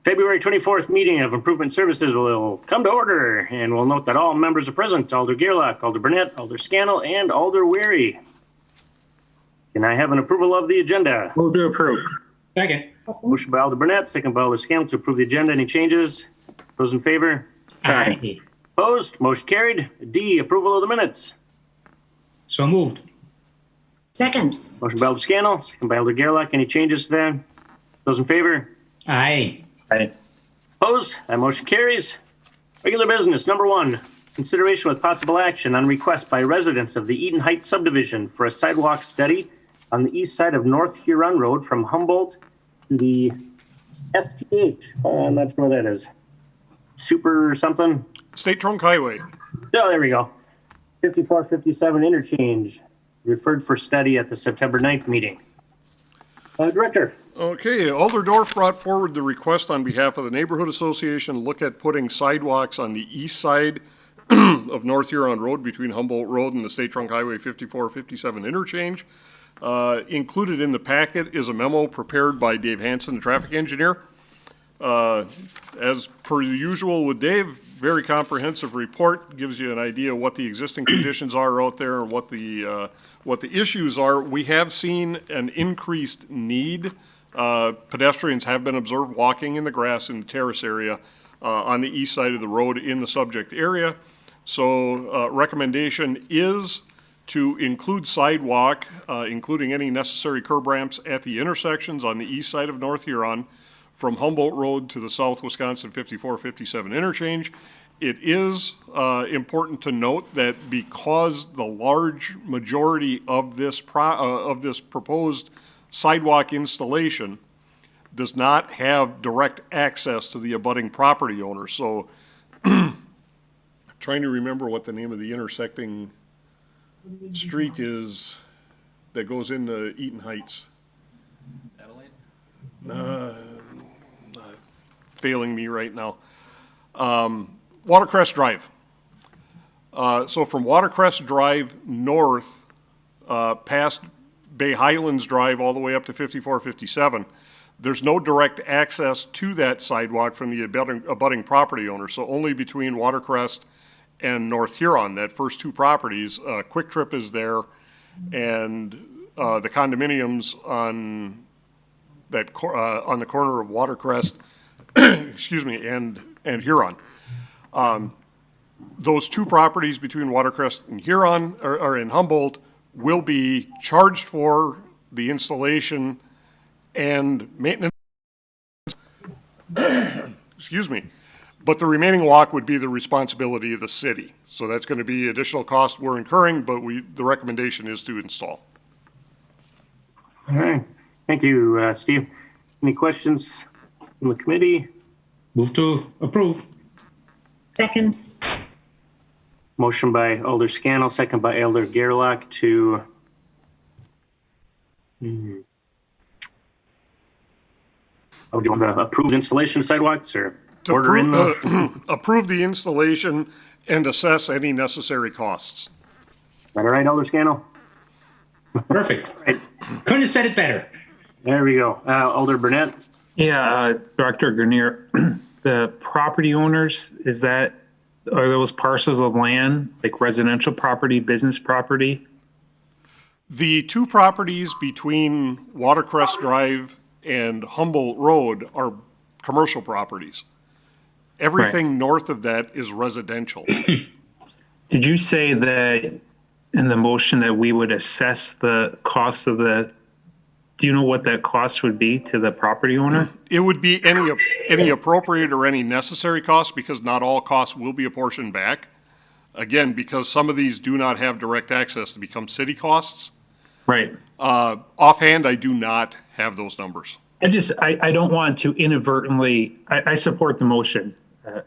February 24th meeting of Improvement Services will come to order, and we'll note that all members are present: Alder Gerlach, Alder Burnett, Alder Scannell, and Alder Weary. Can I have an approval of the agenda? Move to approve. Second. Motion by Alder Burnett, second by Alder Scannell to approve the agenda. Any changes? Those in favor? Aye. Opposed? Motion carried. D, approval of the minutes. So moved. Second. Motion by Alder Scannell, second by Alder Gerlach. Any changes to that? Those in favor? Aye. Aye. Opposed? That motion carries. Regular business, number 1, consideration with possible action on request by residents of the Eden Heights subdivision for a sidewalk study on the east side of North Huron Road from Humboldt to the STH. Oh, I'm not sure what that is. Super something? State Trunk Highway. Oh, there we go. 5457 interchange, referred for study at the September 9th meeting. Director. Okay, Alderdorf brought forward the request on behalf of the Neighborhood Association to look at putting sidewalks on the east side of North Huron Road between Humboldt Road and the State Trunk Highway 5457 interchange. Included in the packet is a memo prepared by Dave Hansen, the traffic engineer. As per usual with Dave, very comprehensive report, gives you an idea of what the existing conditions are out there and what the issues are. We have seen an increased need. Pedestrians have been observed walking in the grass in the terrace area on the east side of the road in the subject area. So recommendation is to include sidewalk, including any necessary curb ramps at the intersections on the east side of North Huron from Humboldt Road to the South Wisconsin 5457 interchange. It is important to note that because the large majority of this proposed sidewalk installation does not have direct access to the abutting property owner. So trying to remember what the name of the intersecting street is that goes into Eaton Heights. Failing me right now. Watercrest Drive. So from Watercrest Drive north, past Bay Highlands Drive all the way up to 5457, there's no direct access to that sidewalk from the abutting property owner. So only between Watercrest and North Huron, that first two properties, Quick Trip is there, and the condominiums on that on the corner of Watercrest, excuse me, and Huron. Those two properties between Watercrest and Huron, or in Humboldt, will be charged for the installation and maintenance. Excuse me. But the remaining walk would be the responsibility of the city. So that's going to be additional cost we're incurring, but the recommendation is to install. All right. Thank you, Steve. Any questions from the committee? Move to approve. Second. Motion by Alder Scannell, second by Alder Gerlach to oh, do you want to approve installation of sidewalks or To order in the? approve the installation and assess any necessary costs. Is that all right, Alder Scannell? Perfect. Right. Couldn't have said it better. There we go. Alder Burnett? Yeah, Director Grenier, the property owners, are those parcels of land, like residential property, business property? The two properties between Watercrest Drive and Humboldt Road are commercial properties. Everything north of that is residential. Did you say that in the motion that we would assess the cost of do you know what that cost would be to the property owner? It would be any appropriate or any necessary cost, because not all costs will be apportioned back. Again, because some of these do not have direct access to become city costs. Right. Offhand, I do not have those numbers. I don't want to inadvertently, I support the motion.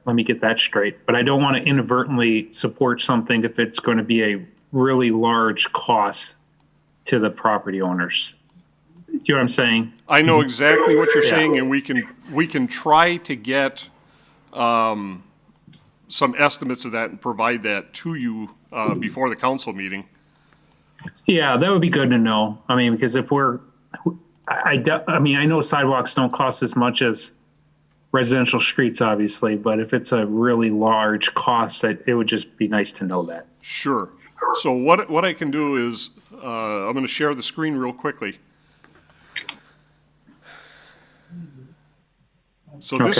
Let me get that straight. But I don't want to inadvertently support something if it's going to be a really large cost to the property owners. Do you know what I'm saying? I know exactly what you're saying, and we can try to get some estimates of that and provide that to you before the council meeting. Yeah, that would be good to know. I mean, because if I know sidewalks don't cost as much as residential streets, obviously, but if it's a really large cost, it would just be nice to know that. Sure. So what I can do is, I'm going to share the screen real quickly. So Okay.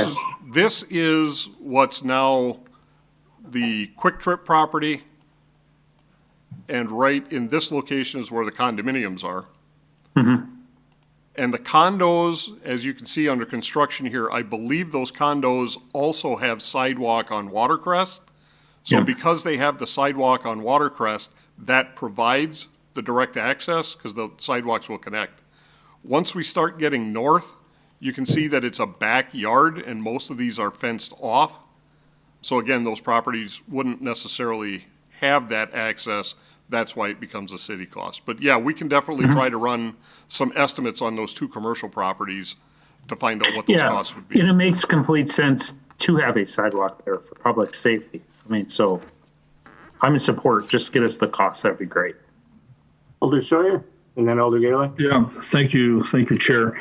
this is what's now the Quick Trip property, and right in this location is where the condominiums are. And the condos, as you can see under construction here, I believe those condos also have sidewalk on Watercrest. So Yeah. because they have the sidewalk on Watercrest, that provides the direct access because the sidewalks will connect. Once we start getting north, you can see that it's a backyard and most of these are fenced off. So again, those properties wouldn't necessarily have that access. That's why it becomes a city cost. But yeah, we can definitely try to run some estimates on those two commercial properties to find out what those Yeah, costs would be. and it makes complete sense to have a sidewalk there for public safety. I mean, so I'm in support. Just get us the cost. That'd be great. Alder Sawyer, and then Alder Gaylor. Yeah, thank you, Chair.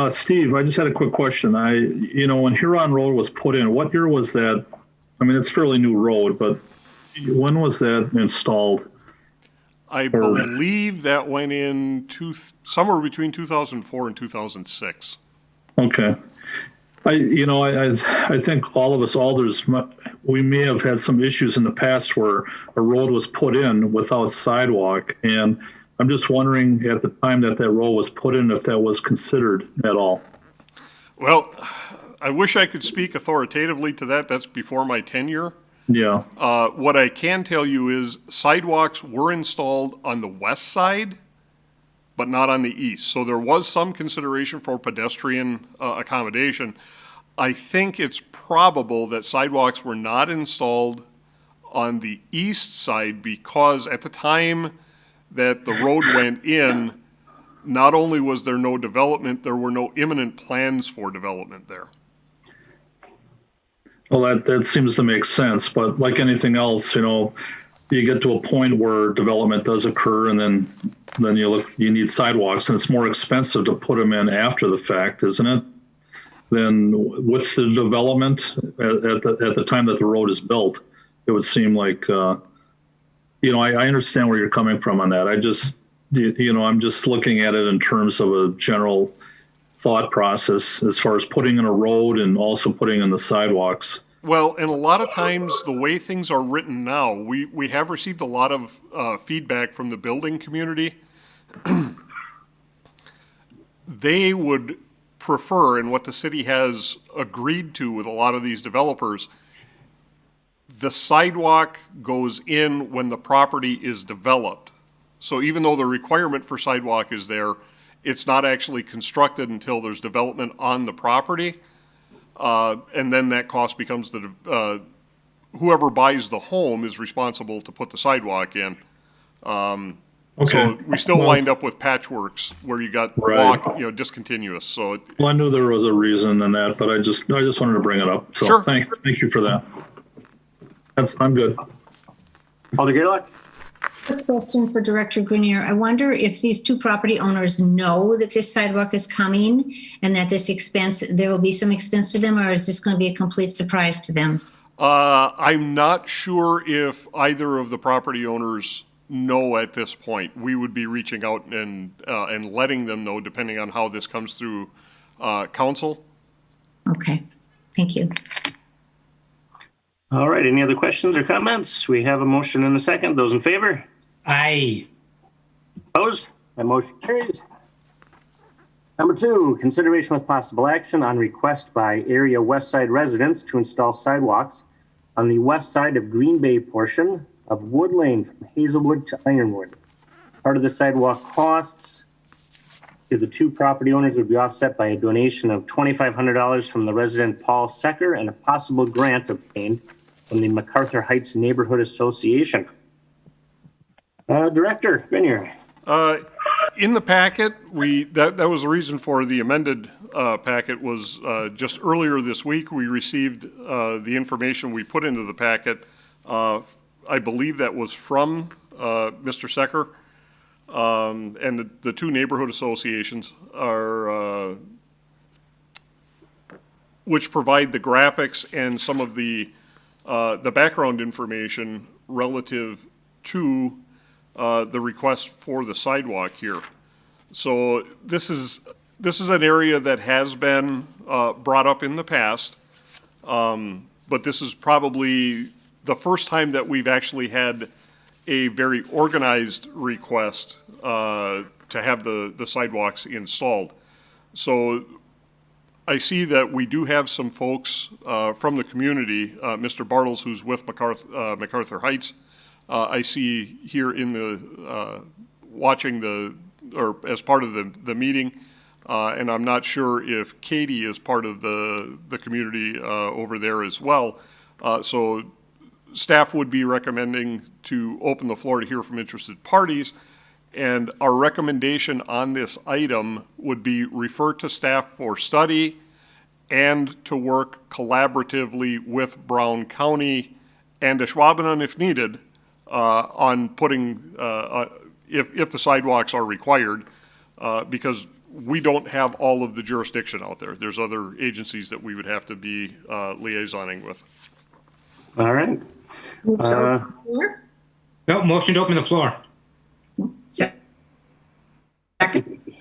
Steve, I just had a quick question. When Huron Road was put in, what year was that? I mean, it's a fairly new road, but when was that installed? I believe that went in somewhere between 2004 and 2006. Okay. I think all of us alders, we may have had some issues in the past where a road was put in without sidewalk. And I'm just wondering at the time that road was put in, if that was considered at all. Well, I wish I could speak authoritatively to that. That's before my tenure. Yeah. What I can tell you is sidewalks were installed on the west side, but not on the east. So there was some consideration for pedestrian accommodation. I think it's probable that sidewalks were not installed on the east side because at the time that the road went in, not only was there no development, there were no imminent plans for development there. Well, that seems to make sense, but like anything else, you get to a point where development does occur, and then you need sidewalks, and it's more expensive to put them in after the fact, isn't it? Than with the development at the time that the road is built. It would seem like, I understand where you're coming from on that. I'm just looking at it in terms of a general thought process as far as putting in a road and also putting in the sidewalks. Well, and a lot of times, the way things are written now, we have received a lot of feedback from the building community. They would prefer, and what the city has agreed to with a lot of these developers, the sidewalk goes in when the property is developed. So even though the requirement for sidewalk is there, it's not actually constructed until there's development on the property. And then that cost becomes whoever buys the home is responsible to put the sidewalk in. So we still wind up with patchworks where you got discontinuous. So Well, I knew there was a reason in that, but I just wanted to bring it up. So Sure. Thank you for that. I'm good. Alder Gaylor. Quick question for Director Grenier. I wonder if these two property owners know that this sidewalk is coming and that there will be some expense to them, or is this going to be a complete surprise to them? I'm not sure if either of the property owners know at this point. We would be reaching out and letting them know, depending on how this comes through council. Okay, thank you. All right, any other questions or comments? We have a motion and a second. Those in favor? Aye. Opposed? That motion carries. Number 2, consideration with possible action on request by area West Side residents to install sidewalks on the west side of Green Bay portion of Wood Lane from Hazelwood to Ironwood. Part of the sidewalk costs to the two property owners would be offset by a donation of $2,500 from the resident Paul Secker and a possible grant obtained from the MacArthur Heights Neighborhood Association. Director Grenier. In the packet, that was the reason for the amended packet was just earlier this week, we received the information we put into the packet. I believe that was from Mr. Secker. And the two neighborhood associations are which provide the graphics and some of the background information relative to the request for the sidewalk here. So this is an area that has been brought up in the past, but this is probably the first time that we've actually had a very organized request to have the sidewalks installed. So I see that we do have some folks from the community, Mr. Bartles, who's with MacArthur Heights. I see here in the watching or as part of the meeting, and I'm not sure if Katie is part of the community over there as well. So staff would be recommending to open the floor to hear from interested parties. And our recommendation on this item would be refer to staff for study and to work collaboratively with Brown County and Ashwaubenon if needed on putting, if the sidewalks are required, because we don't have all of the jurisdiction out there. There's other agencies that we would have to be liaisoning with. All right. Move to open the floor. No, motion to open the floor. Second.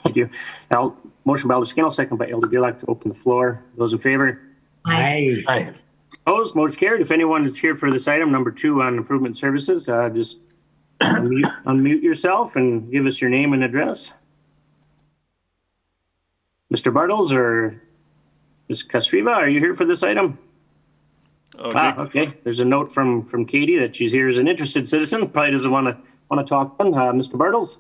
Thank you. Now, motion by Alder Scannell, second by Elder Gerlach to open the floor. Those in favor? Aye. Aye. Opposed? Motion carried. If anyone is here for this item, number 2 on improvement services, just unmute yourself and give us your name and address. Mr. Bartles or Ms. Kastriva, are you here for this item? Okay. Okay. There's a note from Katie that she's here as an interested citizen. Probably doesn't want to talk. Mr. Bartles?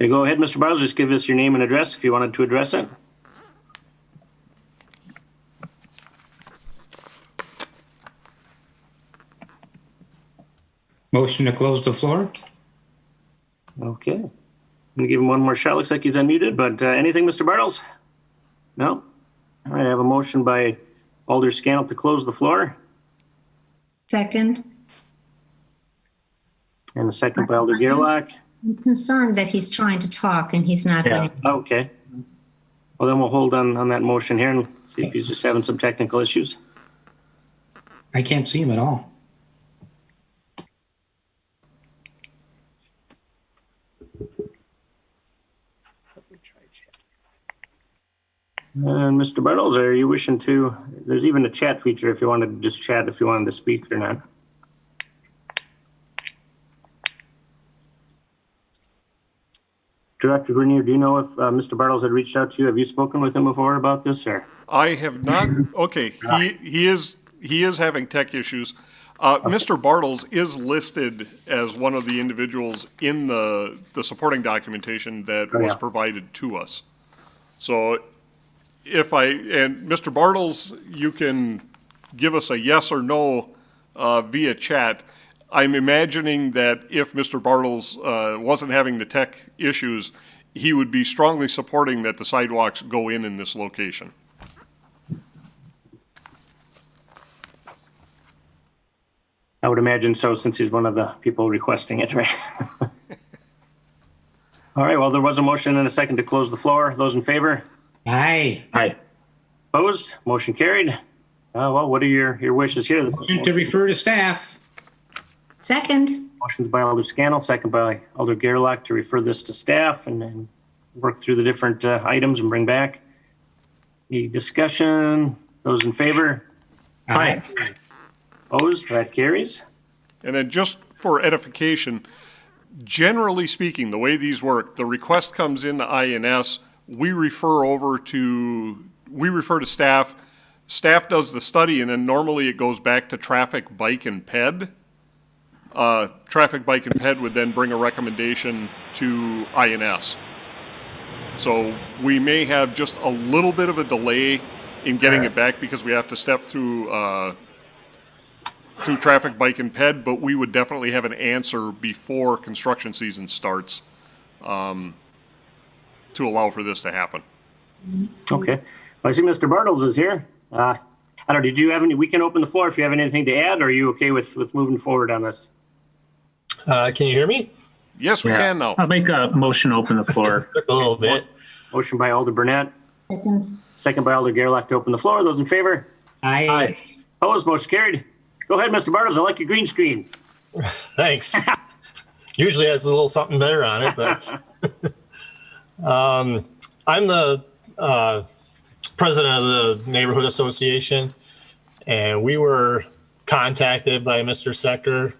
Okay, go ahead, Mr. Bartles. Just give us your name and address if you wanted to address it. Motion to close the floor. Okay. I'm going to give him one more shot. Looks like he's unmuted, but anything, Mr. Bartles? No? All right, I have a motion by Alder Scannell to close the floor Second. and a second by Alder Gerlach. I'm concerned that he's trying to talk and he's not. Yeah. Okay. Well, then we'll hold on that motion here and see if he's just having some technical issues. I can't see him at all. And Mr. Bartles, are you wishing to, there's even a chat feature if you wanted to just chat if you wanted to speak or not. Director Grenier, do you know if Mr. Bartles had reached out to you? Have you spoken with him before about this, or? I have not, okay, he is having tech issues. Mr. Bartles is listed as one of the individuals in the supporting documentation that was provided to us. So and Mr. Bartles, you can give us a yes or no via chat. I'm imagining that if Mr. Bartles wasn't having the tech issues, he would be strongly supporting that the sidewalks go in this location. I would imagine so, since he's one of the people requesting it, right? All right, well, there was a motion and a second to close the floor. Those in favor? Aye. Aye. Opposed? Motion carried. Well, what are your wishes here? Motion to refer to staff. Second. Motion's by Alder Scannell, second by Alder Gerlach to refer this to staff and then work through the different items and bring back. Any discussion? Those in favor? Aye. Opposed? That carries. And then just for edification, generally speaking, the way these work, the request comes into INS, we refer to staff. Staff does the study, and then normally it goes back to traffic, bike, and ped. Traffic, bike, and ped would then bring a recommendation to INS. So we may have just a little bit of a delay in getting it back because we have to step through traffic, bike, and ped, but we would definitely have an answer before construction season starts to allow for this to happen. Okay. Well, I see Mr. Bartles is here. I don't know, did you have any, we can open the floor if you have anything to add, or are you okay with moving forward on this? Can you hear me? Yes, we can now. I'll make a motion to open the floor. Took a little bit. Motion by Alder Burnett, Second. second by Alder Gerlach to open the floor. Those in favor? Aye. Opposed? Motion carried. Go ahead, Mr. Bartles. I like your green screen. Thanks. Usually has a little something better on it, but I'm the president of the neighborhood association, and we were contacted by Mr. Secker.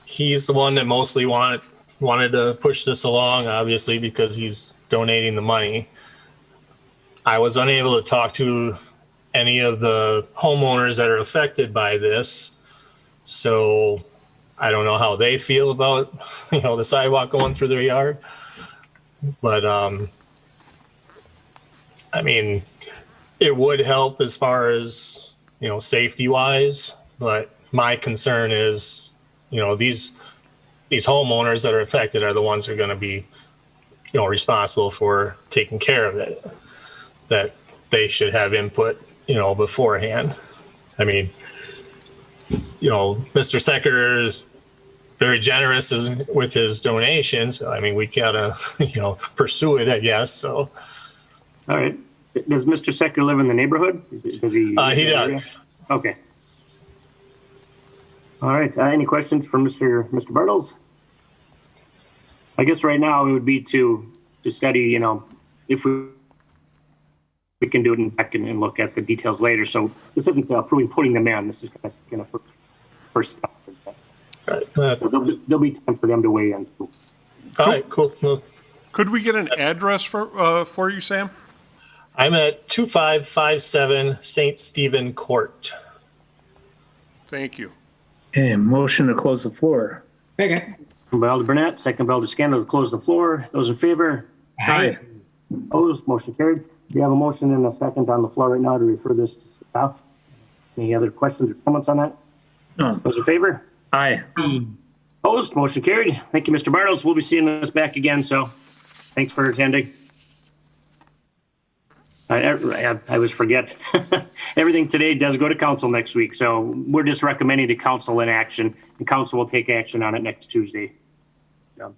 He's the one that mostly wanted to push this along, obviously, because he's donating the money. I was unable to talk to any of the homeowners that are affected by this, so I don't know how they feel about, the sidewalk going through their yard. But, I mean, it would help as far as, safety wise, but my concern is, these homeowners that are affected are the ones who are going to be, responsible for taking care of it, that they should have input, beforehand. I mean, Mr. Secker is very generous with his donations. I mean, we gotta, pursue it, I guess. So. All right. Does Mr. Secker live in the neighborhood? Does he? He does. Okay. All right. Any questions for Mr. Bartles? I guess right now it would be to study, if we can do it and back and look at the details later. So this isn't approving putting them in. This is kind of first step. Right. There'll be time for them to weigh in. All right, cool. Well, Could we get an address for you, Sam? I'm at 2557 St. Stephen Court. Thank you. Okay, motion to close the floor. Second. By Alder Burnett, second by Alder Scannell to close the floor. Those in favor? Aye. Opposed? Motion carried. We have a motion and a second on the floor right now to refer this to staff. Any other questions or comments on that? No. Those in favor? Aye. Opposed? Motion carried. Thank you, Mr. Bartles. We'll be seeing this back again, so thanks for attending. I always forget. Everything today does go to council next week, so we're just recommending to council in action, and council will take action on it next Tuesday. So.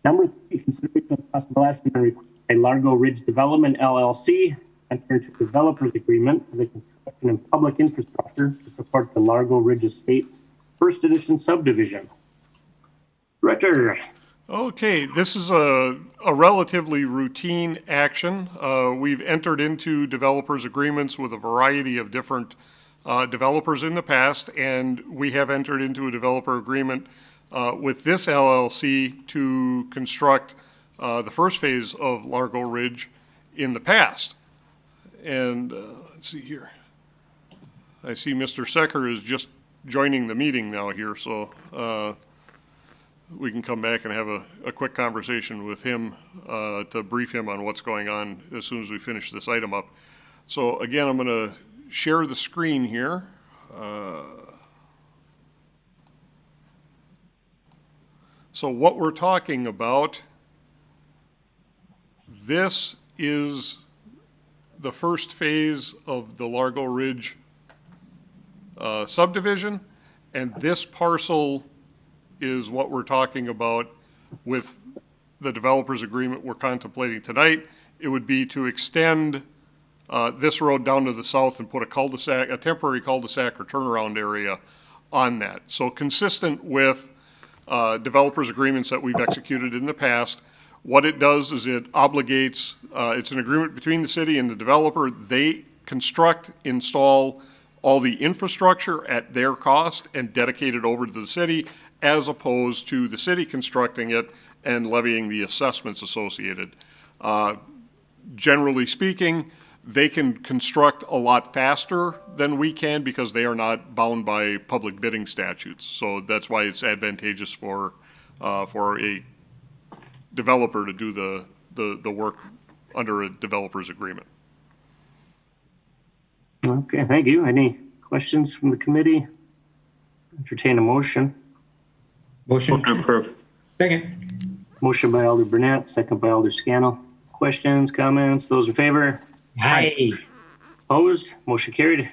Number 3, consideration of possible action on request by Largo Ridge Development LLC enter into a developers agreement for the construction of public infrastructure to support the Largo Ridge Estates First Edition subdivision. Director. Okay, this is a relatively routine action. We've entered into developers agreements with a variety of different developers in the past, and we have entered into a developer agreement with this LLC to construct the first phase of Largo Ridge in the past. And let's see here. I see Mr. Secker is just joining the meeting now here, so we can come back and have a quick conversation with him to brief him on what's going on as soon as we finish this item up. So again, I'm going to share the screen here. So what we're talking about, this is the first phase of the Largo Ridge subdivision, and this parcel is what we're talking about with the developers agreement we're contemplating tonight. It would be to extend this road down to the south and put a cul-de-sac, a temporary cul-de-sac or turnaround area on that. So consistent with developers agreements that we've executed in the past, what it does is it obligates, it's an agreement between the city and the developer. They construct, install all the infrastructure at their cost and dedicate it over to the city, as opposed to the city constructing it and levying the assessments associated. Generally speaking, they can construct a lot faster than we can because they are not bound by public bidding statutes. So that's why it's advantageous for a developer to do the work under a developer's agreement. Okay, thank you. Any questions from the committee? Entertain a motion. Motion. To approve. Second. Motion by Alder Burnett, second by Alder Scannell. Questions, comments? Those in favor? Aye. Opposed? Motion carried.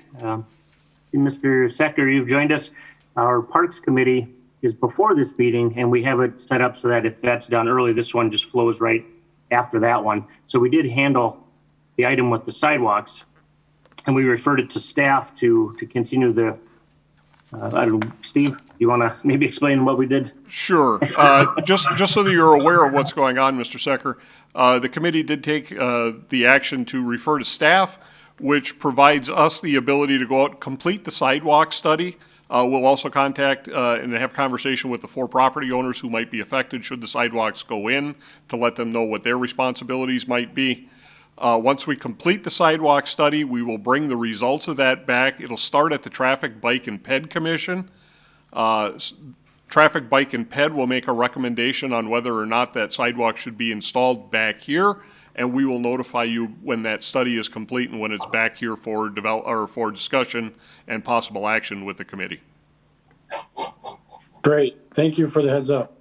Mr. Secker, you've joined us. Our Parks Committee is before this meeting, and we have it set up so that if that's done early, this one just flows right after that one. So we did handle the item with the sidewalks, and we referred it to staff to continue the, I don't know, Steve, you want to maybe explain what we did? Sure. Just so that you're aware of what's going on, Mr. Secker, the committee did take the action to refer to staff, which provides us the ability to go out and complete the sidewalk study. We'll also contact and have conversation with the 4 property owners who might be affected should the sidewalks go in, to let them know what their responsibilities might be. Once we complete the sidewalk study, we will bring the results of that back. It'll start at the Traffic, Bike, and Ped Commission. Traffic, Bike, and Ped will make a recommendation on whether or not that sidewalk should be installed back here, and we will notify you when that study is complete and when it's back here for for discussion and possible action with the committee. Great. Thank you for the heads up.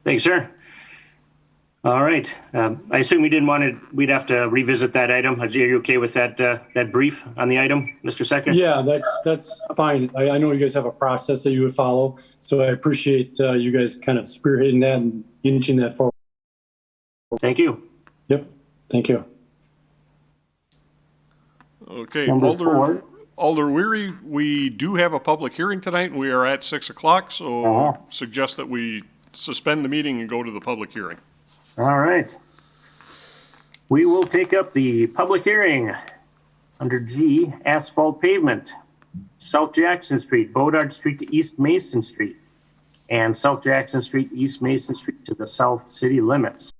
Thanks, sir. All right. I assume we'd have to revisit that item. Are you okay with that brief on the item, Mr. Secker? Yeah, that's fine. I know you guys have a process that you would follow, so I appreciate you guys kind of spearheading that and inching that forward. Thank you. Yep. Thank you. Okay, Number 4. Alder Weary, we do have a public hearing tonight, and we are at 6 o'clock, so suggest that we suspend the meeting and go to the public hearing. All right. We will take up the public hearing under G, asphalt pavement, South Jackson Street, Bodard Street to East Mason Street, and South Jackson Street, East Mason Street to the south city limits.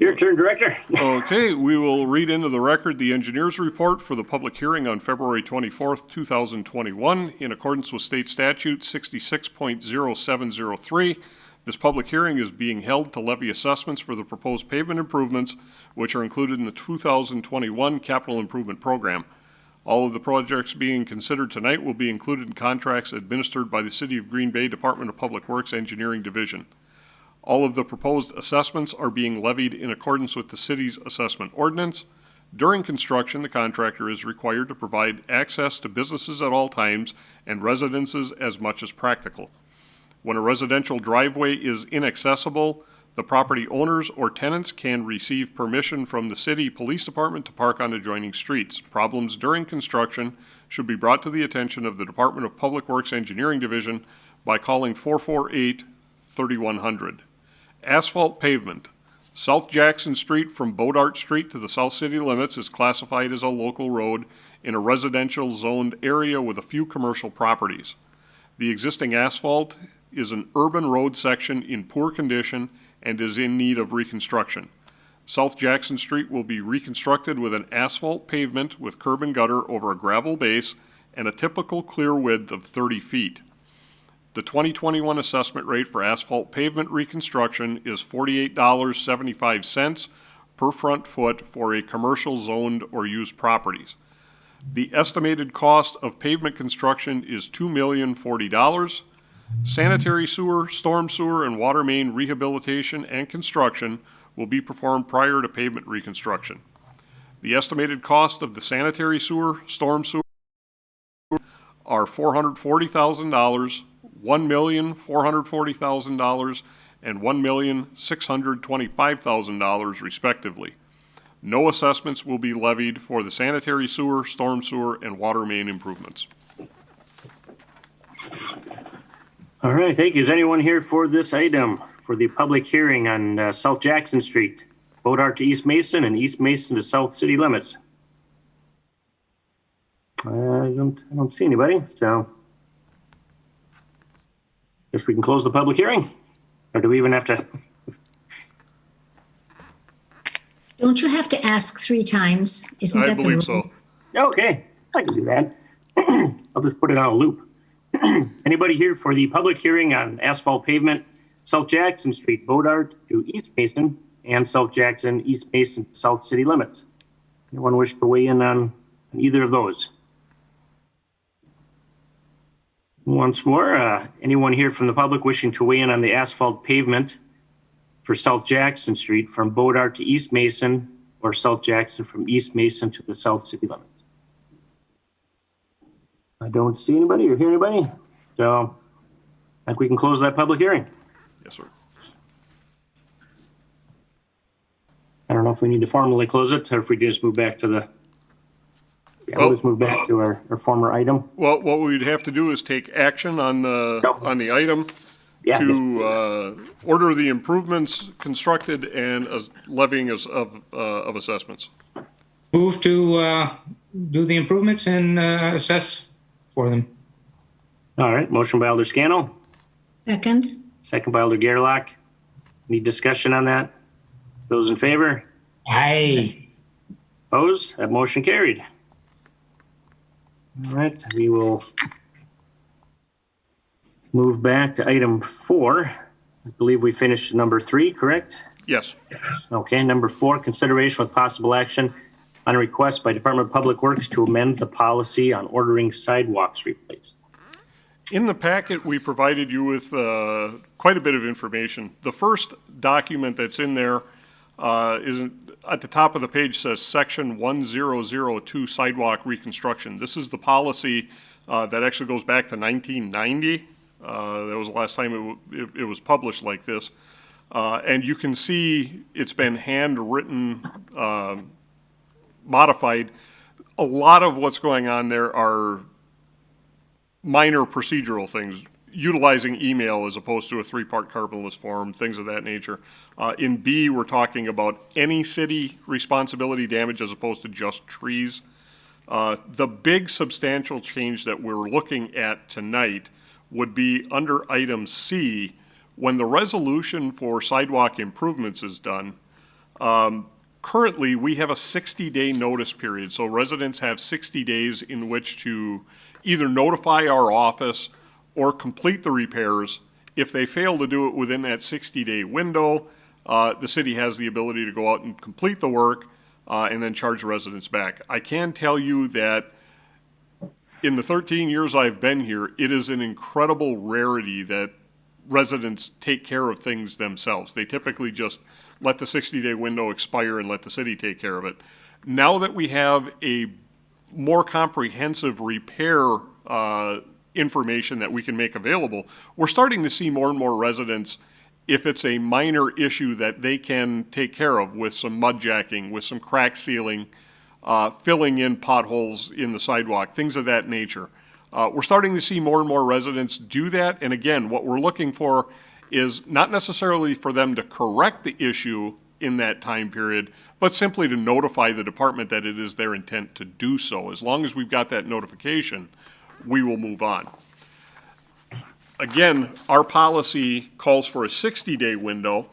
Your turn, Director. Okay, we will read into the record the engineer's report for the public hearing on February 24th, 2021, in accordance with state statute 66.0703. This public hearing is being held to levy assessments for the proposed pavement improvements, which are included in the 2021 capital improvement program. All of the projects being considered tonight will be included in contracts administered by the City of Green Bay Department of Public Works Engineering Division. All of the proposed assessments are being levied in accordance with the city's assessment ordinance. During construction, the contractor is required to provide access to businesses at all times and residences as much as practical. When a residential driveway is inaccessible, the property owners or tenants can receive permission from the city police department to park on adjoining streets. Problems during construction should be brought to the attention of the Department of Public Works Engineering Division by calling 448-3100. Asphalt pavement. South Jackson Street from Bodart Street to the south city limits is classified as a local road in a residential zoned area with a few commercial properties. The existing asphalt is an urban road section in poor condition and is in need of reconstruction. South Jackson Street will be reconstructed with an asphalt pavement with curb and gutter over a gravel base and a typical clear width of 30 feet. The 2021 assessment rate for asphalt pavement reconstruction is $48.75 per front foot for a commercial zoned or used properties. The estimated cost of pavement construction is $2,040,000. Sanitary sewer, storm sewer, and water main rehabilitation and construction will be performed prior to pavement reconstruction. The estimated cost of the sanitary sewer, storm sewer are $440,000, $1,440,000, and $1,625,000 respectively. No assessments will be levied for the sanitary sewer, storm sewer, and water main improvements. All right, thank you. Is anyone here for this item for the public hearing on South Jackson Street, Bodart to East Mason and East Mason to south city limits? I don't see anybody, so guess we can close the public hearing, or do we even have to? Don't you have to ask 3 times? Isn't that I the believe rule? so. Okay, I can do that. I'll just put it on a loop. Anybody here for the public hearing on asphalt pavement, South Jackson Street, Bodart to East Mason, and South Jackson, East Mason, south city limits? Anyone wish to weigh in on either of those? Once more, anyone here from the public wishing to weigh in on the asphalt pavement for South Jackson Street from Bodart to East Mason, or South Jackson from East Mason to the south city limits? I don't see anybody or hear anybody. So I think we can close that public hearing. Yes, sir. I don't know if we need to formally close it or if we just move back to the, yeah, Well- we'll just move back to our former item. Well, what we'd have to do is take action on the item Yeah, just- to order the improvements constructed and levying of assessments. Move to do the improvements and assess for them. all right. Motion by Alder Scannell, Second? second by Alder Gerlach. Any discussion on that? Those in favor? Aye. Opposed? That motion carried. All right, we will move back to item 4. I believe we finished number 3, correct? Yes. Okay, number 4, consideration with possible action on a request by Department of Public Works to amend the policy on ordering sidewalks replaced. In the packet, we provided you with quite a bit of information. The first document that's in there is at the top of the page says Section 1002 Sidewalk Reconstruction. This is the policy that actually goes back to 1990. That was the last time it was published like this. And you can see it's been handwritten, modified. A lot of what's going on there are minor procedural things, utilizing email as opposed to a 3-part carbonless form, things of that nature. In B, we're talking about any city responsibility damage as opposed to just trees. The big substantial change that we're looking at tonight would be under item C, when the resolution for sidewalk improvements is done. Currently, we have a 60-day notice period, so residents have 60 days in which to either notify our office or complete the repairs. If they fail to do it within that 60-day window, the city has the ability to go out and complete the work and then charge residents back. I can tell you that in the 13 years I've been here, it is an incredible rarity that residents take care of things themselves. They typically just let the 60-day window expire and let the city take care of it. Now that we have a more comprehensive repair information that we can make available, we're starting to see more and more residents, if it's a minor issue that they can take care of with some mud jacking, with some crack sealing, filling in potholes in the sidewalk, things of that nature. We're starting to see more and more residents do that. And again, what we're looking for is not necessarily for them to correct the issue in that time period, but simply to notify the department that it is their intent to do so. As long as we've got that notification, we will move on. Again, our policy calls for a 60-day window.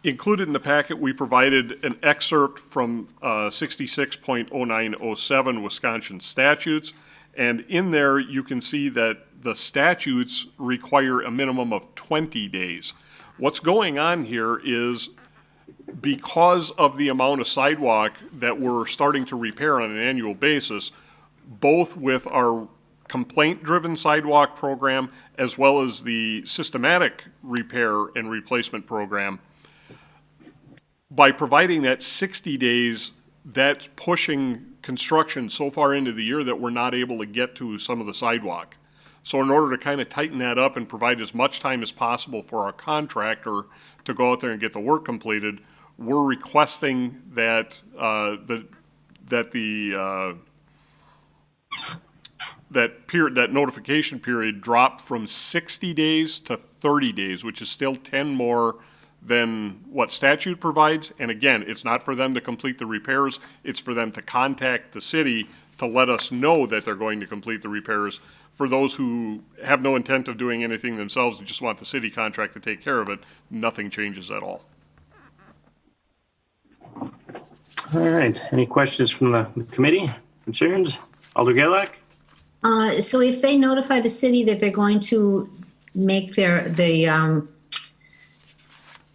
Included in the packet, we provided an excerpt from 66.0907 Wisconsin statutes. And in there, you can see that the statutes require a minimum of 20 days. What's going on here is because of the amount of sidewalk that we're starting to repair on an annual basis, both with our complaint-driven sidewalk program as well as the systematic repair and replacement program, by providing that 60 days, that's pushing construction so far into the year that we're not able to get to some of the sidewalk. So in order to kind of tighten that up and provide as much time as possible for our contractor to go out there and get the work completed, we're requesting that that notification period drop from 60 days to 30 days, which is still 10 more than what statute provides. And again, it's not for them to complete the repairs, it's for them to contact the city to let us know that they're going to complete the repairs. For those who have no intent of doing anything themselves and just want the city contract to take care of it, nothing changes at all. All right, any questions from the committee? Concerns? Alder Gerlach? So if they notify the city that they're going to make the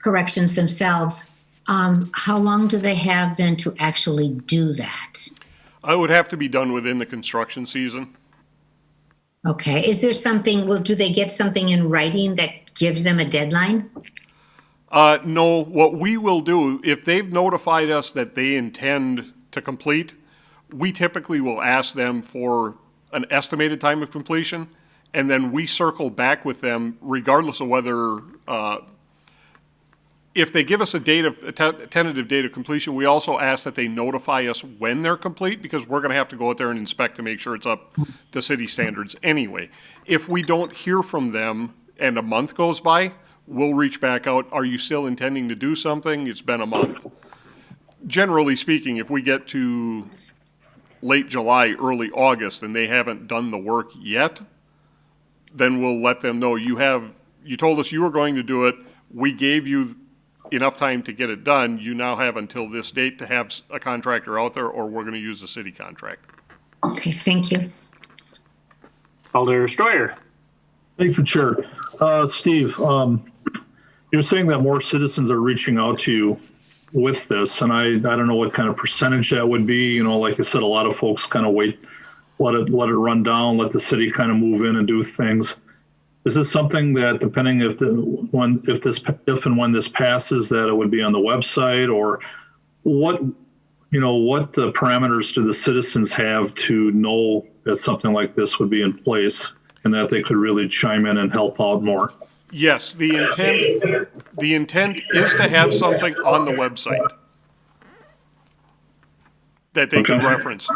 corrections themselves, how long do they have then to actually do that? It would have to be done within the construction season. Okay, is there something, well, do they get something in writing that gives them a deadline? No, what we will do, if they've notified us that they intend to complete, we typically will ask them for an estimated time of completion, and then we circle back with them regardless of whether, if they give us a tentative date of completion, we also ask that they notify us when they're complete, because we're going to have to go out there and inspect to make sure it's up to city standards anyway. If we don't hear from them and a month goes by, we'll reach back out. Are you still intending to do something? It's been a month. Generally speaking, if we get to late July, early August, and they haven't done the work yet, then we'll let them know, you told us you were going to do it. We gave you enough time to get it done. You now have until this date to have a contractor out there, or we're going to use the city contract. Okay, thank you. Alder Stroyer. Thank you, Chair. Steve, you're saying that more citizens are reaching out to you with this, and I don't know what kind of percentage that would be. You know, like I said, a lot of folks kind of wait, let it run down, let the city kind of move in and do things. Is this something that, depending if and when this passes, that it would be on the website, or what the parameters do the citizens have to know that something like this would be in place and that they could really chime in and help out more? Yes, the intent is to have something on the website that they could reference.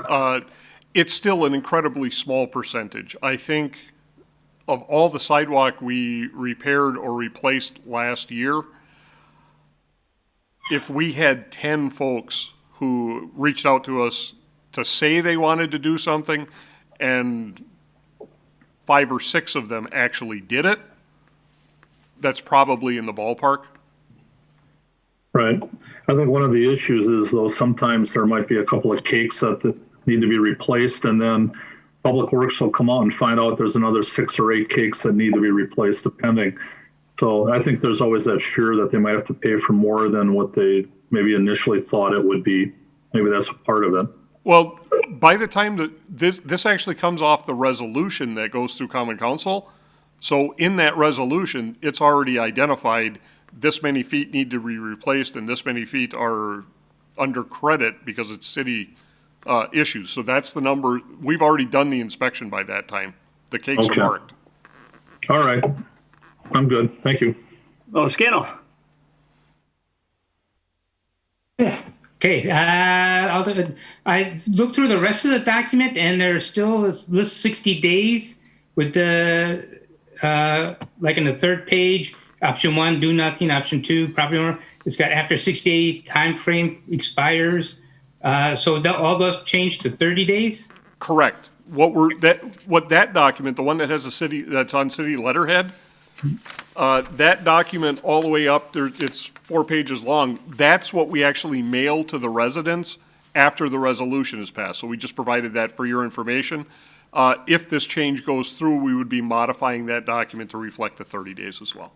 It's still an incredibly small percentage. I think of all the sidewalk we repaired or replaced last year, if we had 10 folks who reached out to us to say they wanted to do something, and 5 or 6 of them actually did it, that's probably in the ballpark. Right. I think one of the issues is, though, sometimes there might be a couple of cakes that need to be replaced, and then Public Works will come out and find out there's another 6 or 8 cakes that need to be replaced, depending. So I think there's always that fear that they might have to pay for more than what they maybe initially thought it would be. Maybe that's a part of it. Well, by the time that this actually comes off the resolution that goes through Common Council, so in that resolution, it's already identified this many feet need to be replaced and this many feet are under credit because it's city issues. So that's the number. We've already done the inspection by that time. The cakes are marked. All right. I'm good. Thank you. Oh, Scannell. Okay, I looked through the rest of the document, and there's still lists 60 days with the, like in the third page, option 1, do nothing, option 2, property owner. It's got after 60-day time frame expires. So all those change to 30 days? Correct. What that document, the one that has a city, that's on city letterhead, that document all the way up there, it's 4 pages long. That's what we actually mail to the residents after the resolution is passed. So we just provided that for your information. If this change goes through, we would be modifying that document to reflect the 30 days as well.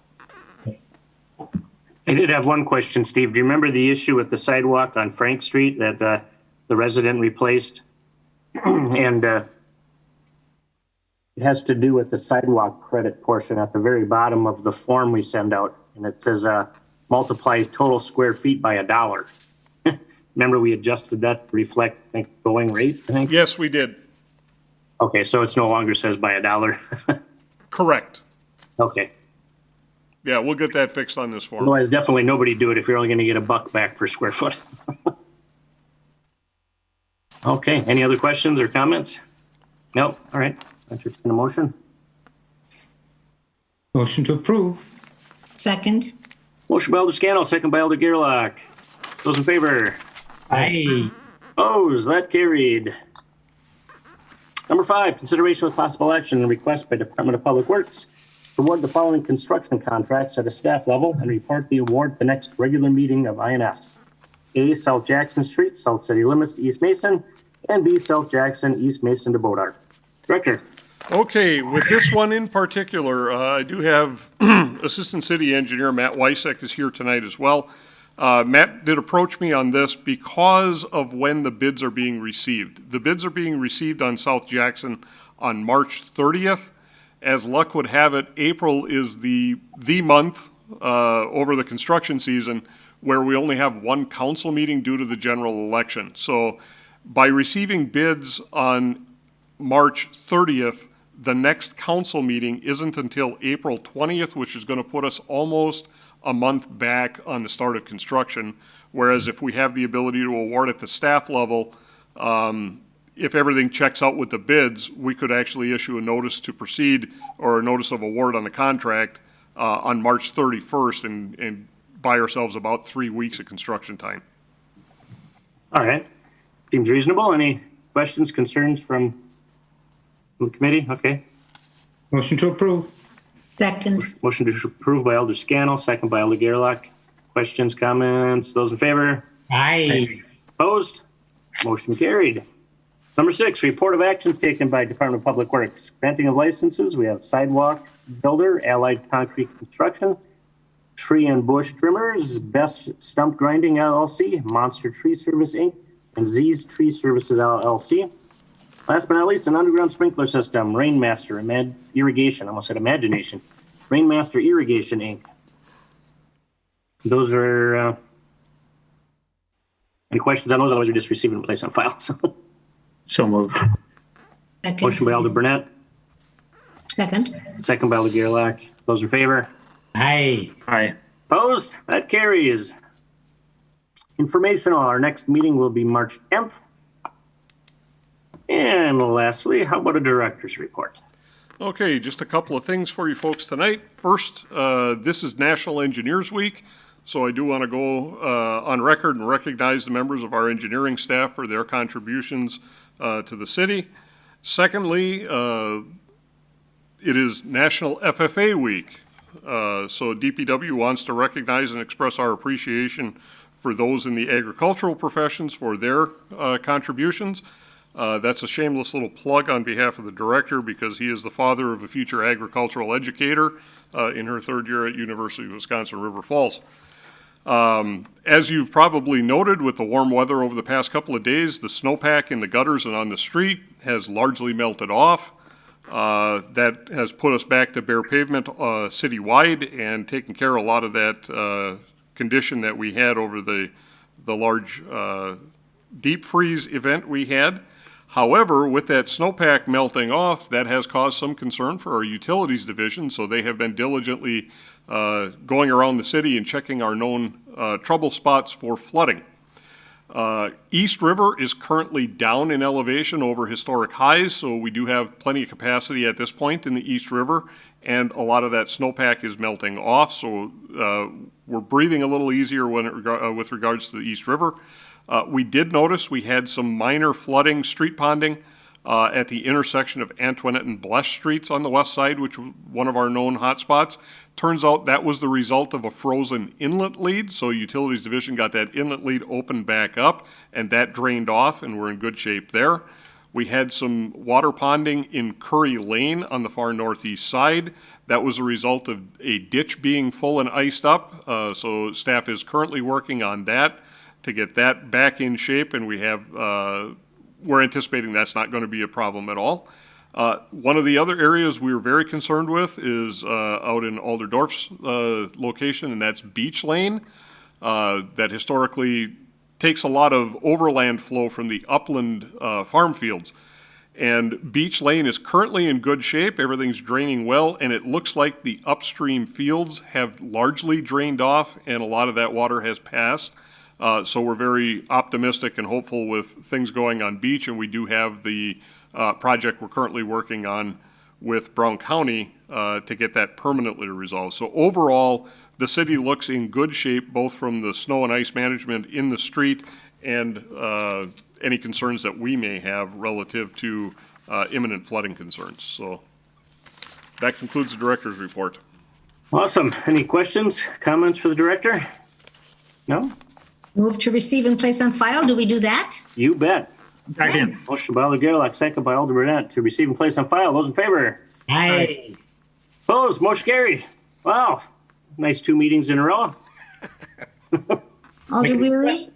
I did have one question, Steve. Do you remember the issue with the sidewalk on Frank Street that the resident replaced? And it has to do with the sidewalk credit portion at the very bottom of the form we send out. And it says multiply total square feet by $1. Remember we adjusted that to reflect, I think, going rate, I think? Yes, we did. Okay, so it's no longer says by $1. Correct. Okay. Yeah, we'll get that fixed on this form. Otherwise, definitely nobody do it if you're only going to get $1 back per square foot. Okay, any other questions or comments? Nope. All right. Entertain a motion. Motion to approve. Second. Motion by Alder Scannell, second by Alder Gerlach. Those in favor? Aye. Opposed? That carried. Number 5, consideration with possible action and request by Department of Public Works to award the following construction contracts at a staff level and report the award at the next regular meeting of INS. A, South Jackson Street, South City Limits to East Mason, and B, South Jackson, East Mason to Bodart. Director. Okay, with this one in particular, I do have Assistant City Engineer Matt Wysek is here tonight as well. Matt did approach me on this because of when the bids are being received. The bids are being received on South Jackson on March 30th. As luck would have it, April is the month over the construction season where we only have one council meeting due to the general election. So by receiving bids on March 30th, the next council meeting isn't until April 20th, which is going to put us almost a month back on the start of construction. Whereas if we have the ability to award at the staff level, if everything checks out with the bids, we could actually issue a notice to proceed or a notice of award on the contract on March 31st and buy ourselves about 3 weeks of construction time. All right. Seems reasonable. Any questions, concerns from the committee? Okay. Motion to approve. Second. Motion to approve by Alder Scannell, second by Alder Gerlach. Questions, comments? Those in favor? Aye. Opposed? Motion carried. Number 6, report of actions taken by Department of Public Works. Granting of licenses, we have Sidewalk Builder, Allied Concrete Construction, Tree and Bush Trimmers, Best Stump Grinding LLC, Monster Tree Service Inc., and Z's Tree Services LLC. Last but not least, an underground sprinkler system, Rainmaster Irrigation, I almost said Imagination, Rainmaster Irrigation Inc. Those are, any questions on those? Otherwise, we just receive and place on file. So moved. Second. Motion by Alder Burnett, Second. second by Alder Gerlach. Those in favor? Aye. Aye. Opposed? That carries. Informational, our next meeting will be March 10th. And lastly, how about a director's report? Okay, just a couple of things for you folks tonight. First, this is National Engineers Week, so I do want to go on record and recognize the members of our engineering staff for their contributions to the city. Secondly, it is National FFA Week, so DPW wants to recognize and express our appreciation for those in the agricultural professions for their contributions. That's a shameless little plug on behalf of the director because he is the father of a future agricultural educator in her third year at University of Wisconsin River Falls. As you've probably noted with the warm weather over the past couple of days, the snowpack in the gutters and on the street has largely melted off. That has put us back to bare pavement citywide and taken care of a lot of that condition that we had over the large deep freeze event we had. However, with that snowpack melting off, that has caused some concern for our utilities division, so they have been diligently going around the city and checking our known trouble spots for flooding. East River is currently down in elevation over historic highs, so we do have plenty of capacity at this point in the East River, and a lot of that snowpack is melting off, so we're breathing a little easier with regards to the East River. We did notice we had some minor flooding, street ponding at the intersection of Antoinette and Blesh Streets on the west side, which was one of our known hotspots. Turns out that was the result of a frozen inlet lead, so Utilities Division got that inlet lead opened back up, and that drained off, and we're in good shape there. We had some water ponding in Curry Lane on the far northeast side. That was a result of a ditch being full and iced up, so staff is currently working on that to get that back in shape, and we're anticipating that's not going to be a problem at all. One of the other areas we were very concerned with is out in Alderdorf's location, and that's Beach Lane. That historically takes a lot of overland flow from the upland farm fields. And Beach Lane is currently in good shape. Everything's draining well, and it looks like the upstream fields have largely drained off, and a lot of that water has passed. So we're very optimistic and hopeful with things going on Beach, and we do have the project we're currently working on with Brown County to get that permanently resolved. So overall, the city looks in good shape, both from the snow and ice management in the street and any concerns that we may have relative to imminent flooding concerns. So that concludes the director's report. Awesome. Any questions, comments for the director? No? Move to receive and place on file. Do we do that? You bet. Second. Motion by Alder Gerlach, second by Alder Burnett to receive and place on file. Those in favor? Aye. Opposed? Motion carried. Wow. Nice 2 meetings in a row. Alder Weary?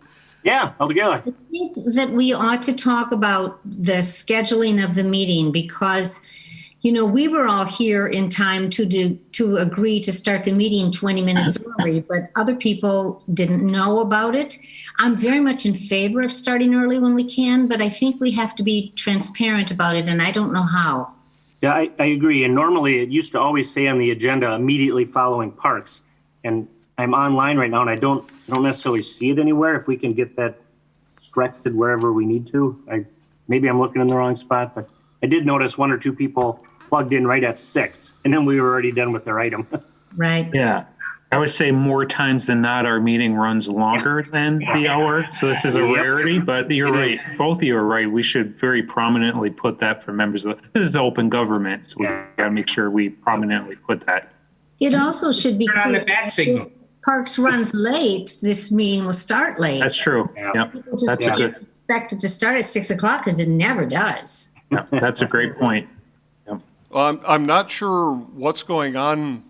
Yeah, Alder Gerlach. I think that we ought to talk about the scheduling of the meeting because You know, we were all here in time to agree to start the meeting 20 minutes early, but other people didn't know about it. I'm very much in favor of starting early when we can, but I think we have to be transparent about it, and I don't know how. Yeah, I agree. And normally it used to always say on the agenda immediately following parks. And I'm online right now and I don't necessarily see it anywhere. If we can get that corrected wherever we need to. Maybe I'm looking in the wrong spot, but I did notice one or two people plugged in right at 6 and then we were already done with their item. Right. Yeah. I would say more times than not, our meeting runs longer than the hour. So this is a Yep. rarity, but you're It right. is. Both of you are right. We should very prominently put that for members of this is open government. So we gotta make sure we prominently put that. It also should be Turn on the clear bat that signal. if Parks runs late, this meeting will start late. That's true. Yeah. Yep. People just That's a can't good, expect it to start at 6 o'clock because it never does. yeah, that's a great point. I'm not sure what's going on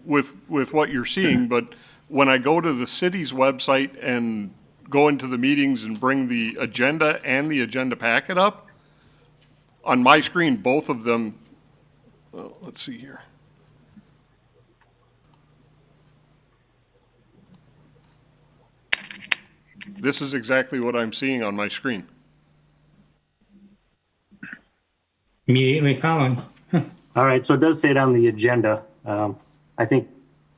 with what you're seeing, but when I go to the city's website and go into the meetings and bring the agenda and the agenda packet up, on my screen, both of them, let's see here. This is exactly what I'm seeing on my screen. Immediately following. All right, so it does say it on the agenda. I think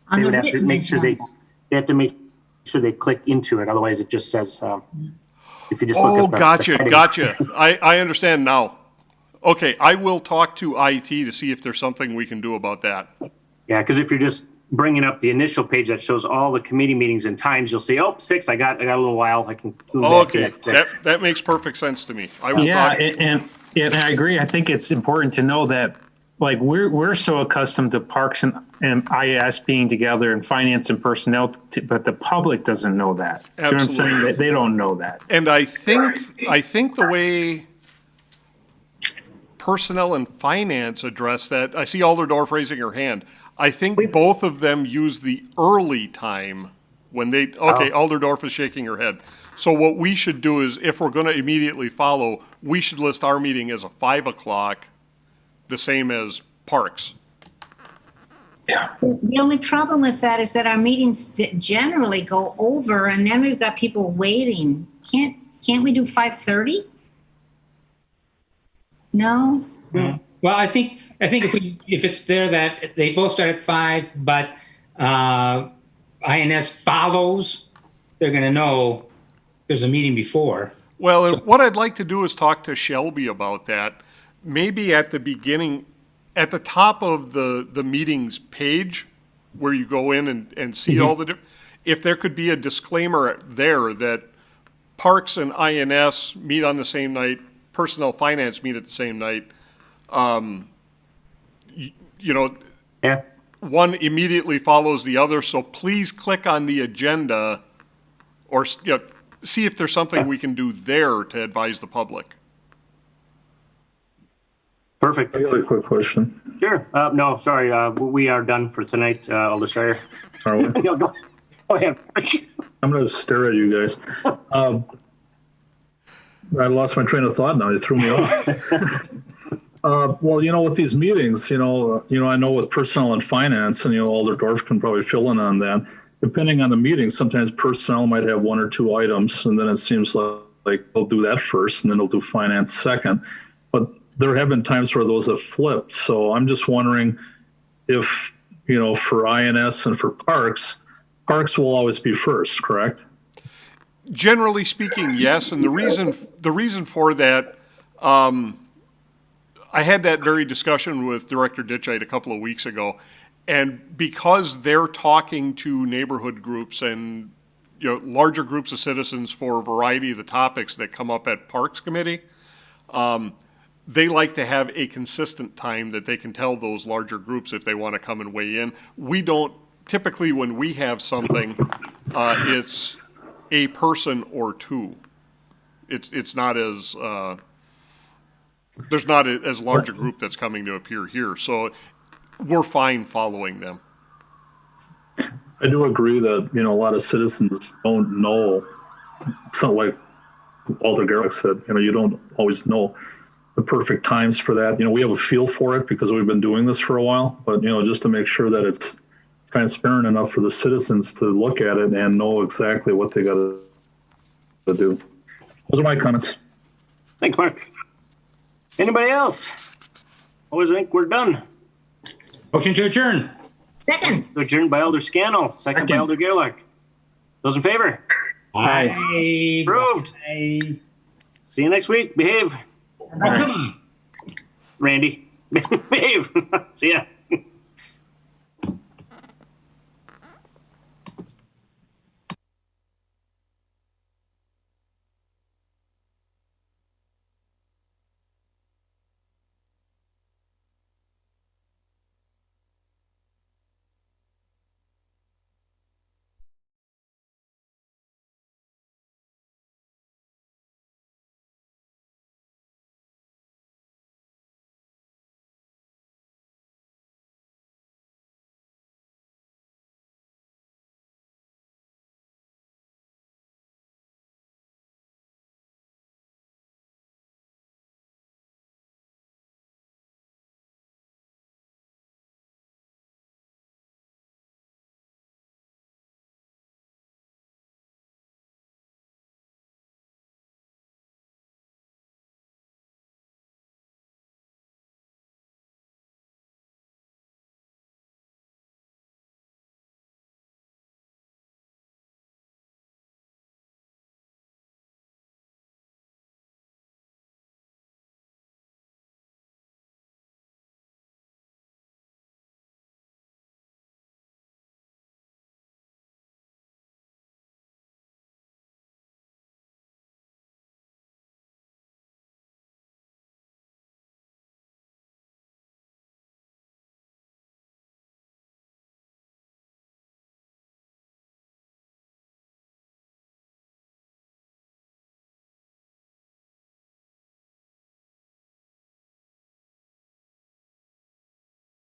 On they the would have to written make sure agenda. they have to make sure they click into it. Otherwise it just says, if you just look Oh, at the heading. gotcha. I understand now. Okay, I will talk to IT to see if there's something we can do about that. Yeah, because if you're just bringing up the initial page that shows all the committee meetings and times, you'll see, 6, I got a little while. I can move back to Okay, that 6. that makes perfect sense to me. I will Yeah, talk. and I agree. I think it's important to know that, like, we're so accustomed to parks and IS being together and finance and personnel, but the public doesn't know that. You know what I'm saying? Absolutely. They don't know that. And I think the way personnel and finance address that, I see Alderdorf raising her hand. I think both of them use the early time when they, okay, Alderdorf is shaking her head. So what we should do is, if we're going to immediately follow, we should list our meeting as a 5 o'clock, the same as Parks. Yeah. The only problem with that is that our meetings generally go over and then we've got people waiting. Can't we do 5:30? No? Well, I think if it's there that they both start at 5, but INS follows, they're going to know there's a meeting before. Well, and what I'd like to do is talk to Shelby about that. Maybe at the beginning, at the top of the meetings page, where you go in and see all the, if there could be a disclaimer there that Parks and INS meet on the same night, Personnel Finance meet at the same night, Yeah. one immediately follows the other, so please click on the agenda or see if there's something we can do there to advise the public. Perfect. I got a quick question. Sure. No, sorry. We are done for tonight, Alder Schreier. Are we? Go ahead. I'm going to stare at you guys. I lost my train of thought now. You threw me off. Well, with these meetings, I know with personnel and finance, and, Alderdorf can probably fill in on that. Depending on the meeting, sometimes personnel might have 1 or 2 items, and then it seems like they'll do that first, and then they'll do finance second. But there have been times where those have flipped. So I'm just wondering if, for INS and for Parks will always be first, correct? Generally speaking, yes, and the reason for that, I had that very discussion with Director Ditchite a couple of weeks ago, and because they're talking to neighborhood groups and larger groups of citizens for a variety of the topics that come up at Parks Committee, they like to have a consistent time that they can tell those larger groups if they want to come and weigh in. We don't typically, when we have something, it's a person or 2. It's not as there's not as large a group that's coming to appear here, so we're fine following them. I do agree that, a lot of citizens don't know. It's not like Walter Garrick said, you don't always know. the perfect times for that. We have a feel for it because we've been doing this for a while, but, just to make sure that it's transparent enough for the citizens to look at it and know exactly what they got to do. Those are my comments. Thanks, Mark. Anybody else? Always think we're done. Motion to adjourn. Second. Adjourned by Elder Scannell, second by Second. Elder Gerlach. Those in favor? Aye. Approved. Aye. See you next week. Behave, Oh, come on. Randy. Behave. See ya.